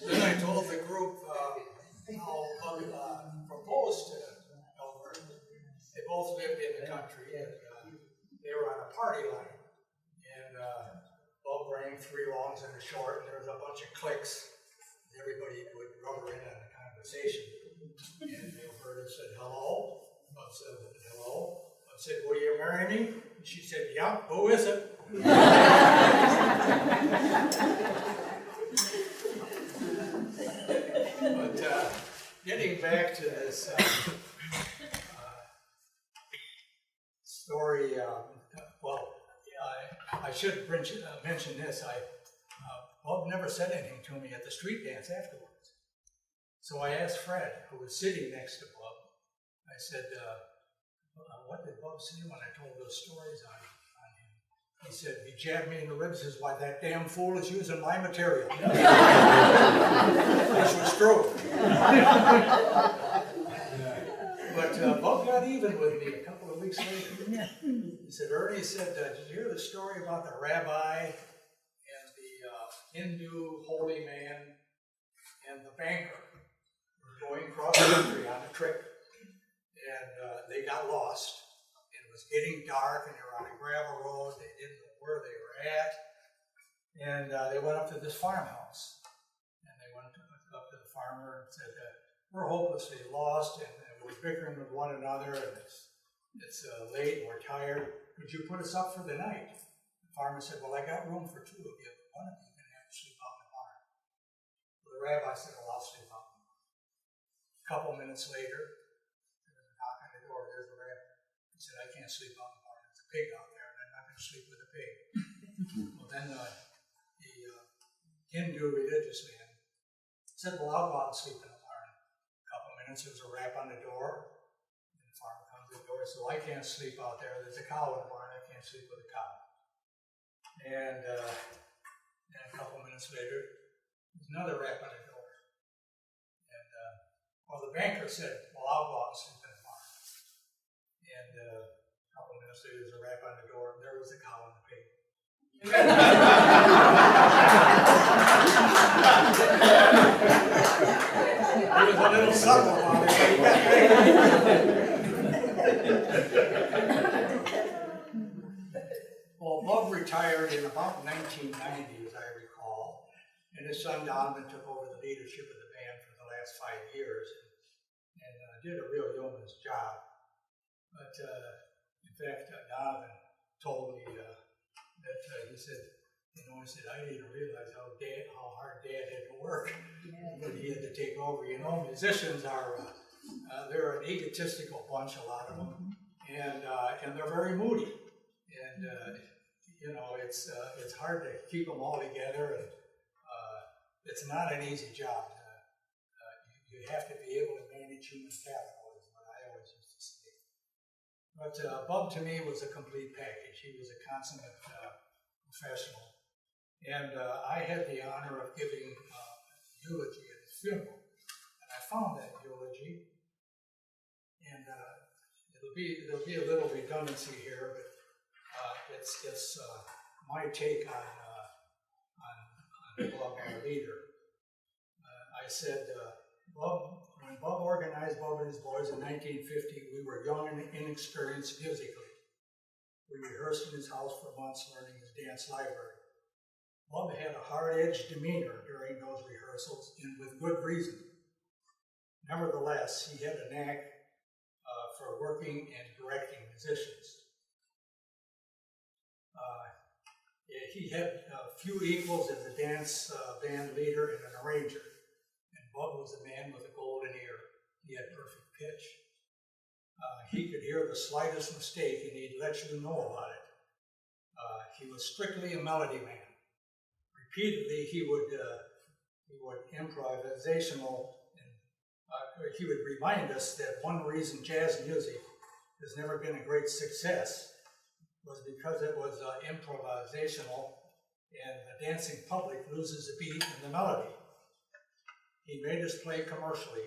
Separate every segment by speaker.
Speaker 1: Then I told the group how Bub proposed to Elmer. They both lived in the country, and they were on a party line. And Bub rang 3 longs and a short, and there was a bunch of clicks. Everybody would rubber in on the conversation. And Alberta said, hello. Bub said, hello. Bub said, will you marry me? And she said, yeah, who is it? But getting back to this story, I should mention this. Bub never said anything to me at the street dance afterwards. So I asked Fred, who was sitting next to Bub, I said, what did Bub say when I told those stories on him? He said, he jabbed me in the ribs, says, why, that damn fool is using my material. Which was true. But Bub got even with me a couple of weeks later. He said, Ernie said, did you hear the story about the rabbi and the Hindu holy man and the banker were going across the country on a trip, and they got lost. It was getting dark, and they were on a gravel road. They didn't know where they were at, and they went up to this farmhouse, and they went up to the farmer and said, we're hopelessly lost, and we're bickering with one another, and it's late and we're tired. Could you put us up for the night? The farmer said, well, I got room for 2 of you, but one of you can have to sleep out in the barn. Well, the rabbi said, well, I'll sleep out in the barn. A couple minutes later, there was a knock on the door. There's the rabbi. He said, I can't sleep out in the barn. There's a pig out there, and I'm not going to sleep with a pig. Well, then the Hindu religious man said, well, I'll go out and sleep in the barn. A couple minutes, there was a rap on the door. Farmer comes to the door, so I can't sleep out there. There's a cow in the barn. I can't sleep with a cow. And a couple minutes later, there's another rap on the door. And the banker said, well, I'll go out and sleep in the barn. And a couple minutes later, there's a rap on the door, and there was the cow and the pig. He was a little subtle about it, but he got paid. Well, Bub retired in about 1990, as I recall, and his son Donovan took over the leadership of the band for the last 5 years, and did a real yeoman's job. But in fact, Donovan told me that he said, I didn't realize how hard Dad had to work when he had to take over. Musicians are they're an egotistical bunch, a lot of them, and they're very moody, and it's hard to keep them all together, and it's not an easy job. You have to be able to manage human capital, is what I always used to say. But Bub to me was a complete package. He was a consummate professional, and I had the honor of giving eulogy at his funeral, and I found that eulogy. And there'll be a little redundancy here, but it's my take on Bub, our leader. I said, when Bub organized Bub and His Boys in 1950, we were young and inexperienced musically. We rehearsed in his house for months, learning his dance library. Bub had a hard-edged demeanor during those rehearsals, and with good reason. Nevertheless, he had a knack for working and directing musicians. He had few equals as a dance band leader and an arranger. And Bub was a man with a golden ear. He had perfect pitch. He could hear the slightest mistake and he'd let you know about it. He was strictly a melody man. Repeatedly, he would improvisational. He would remind us that one reason jazz music has never been a great success was because it was improvisational, and the dancing public loses the beat and the melody. He made us play commercially,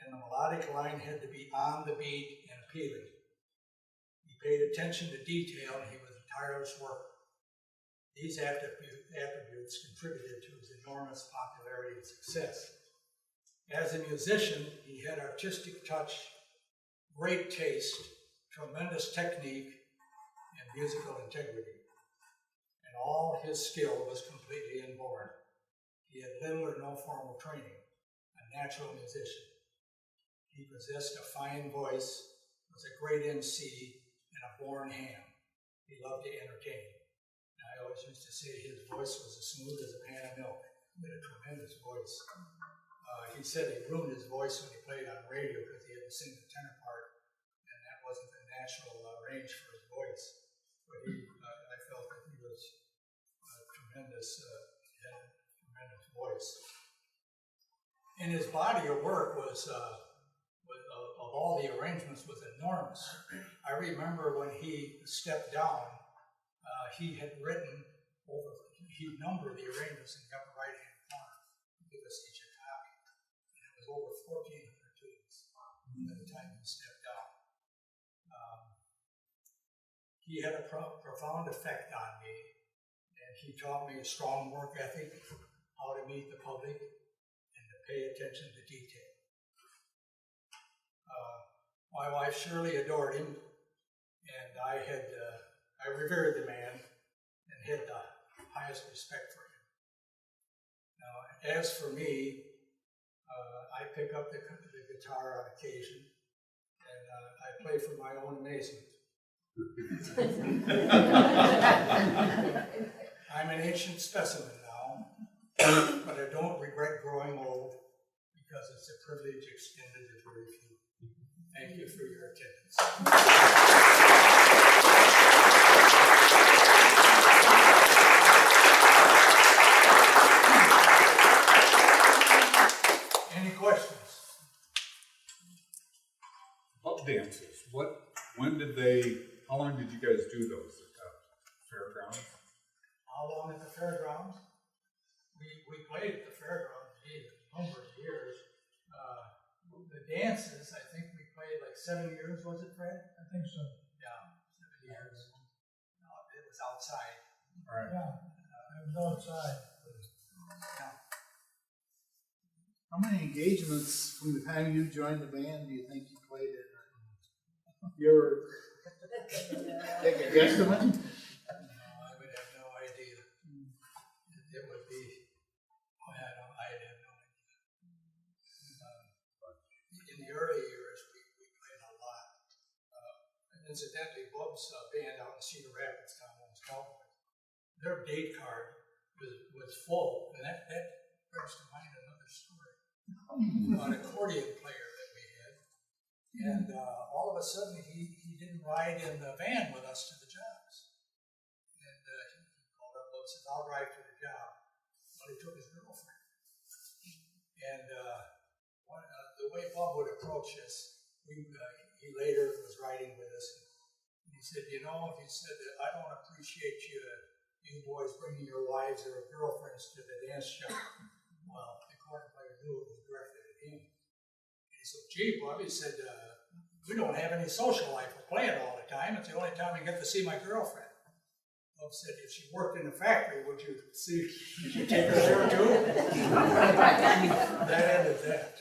Speaker 1: and the melodic line had to be on the beat and appealing. He paid attention to detail, and he was a tireless worker. These attributes contributed to his enormous popularity and success. As a musician, he had artistic touch, great taste, tremendous technique, and musical integrity. And all his skill was completely inborn. He had little or no formal training, a natural musician. He possessed a fine voice, was a great MC, and a born ham. He loved to entertain. And I always used to say his voice was as smooth as a pan of milk. He had a tremendous voice. He said he ruined his voice when he played on radio because he had to sing the tenor part, and that wasn't the natural range for his voice. But I felt that he was tremendous, had a tremendous voice. And his body of work was, of all the arrangements, was enormous. I remember when he stepped down, he had written he numbered the arrangements in the upper right-hand corner to give us each a copy. And it was over 1,400 tunes by the time he stepped down. He had a profound effect on me, and he taught me a strong work ethic, how to meet the public, and to pay attention to detail. My wife Shirley adored him, and I revered the man and had the highest respect for him. Now, as for me, I pick up the guitar on occasion, and I play for my own amazement. I'm an ancient specimen now, but I don't regret growing old because it's a privilege extended to very few. Thank you for your attendance. Any questions?
Speaker 2: About dances, how long did you guys do those at the fairgrounds?
Speaker 1: How long at the fairgrounds? We played at the fairgrounds a number of years. The dances, I think we played like 7 years, was it, Fred?
Speaker 3: I think so.
Speaker 1: Yeah, 7 years. No, it was outside.
Speaker 2: All right.
Speaker 3: Yeah, it was outside.
Speaker 1: Yeah.
Speaker 4: How many engagements from the time you joined the band do you think you played in? Take a guesstimate?
Speaker 1: No, I would have no idea. It would be, I'd have no idea. In the early years, we played a lot. Incidentally, BUB's band out in Cedar Rapids, Tom Owens Cowboys, their date card was full, and that brings to mind another story about an accordion player that we had. And all of a sudden, he didn't ride in the van with us to the jobs. And he called up and said, I'll ride to the job. Well, he took his girlfriend. And the way Bob would approach this, he later was riding with us. And he said, he said that I don't appreciate you boys bringing your wives or girlfriends to the dance shop. Well, the accordion player knew it was directed at him. He said, gee, Bob, he said, we don't have any social life. We're playing all the time. It's the only time we get to see my girlfriend. Bob said, if she worked in a factory, would you take her there too? That ended that.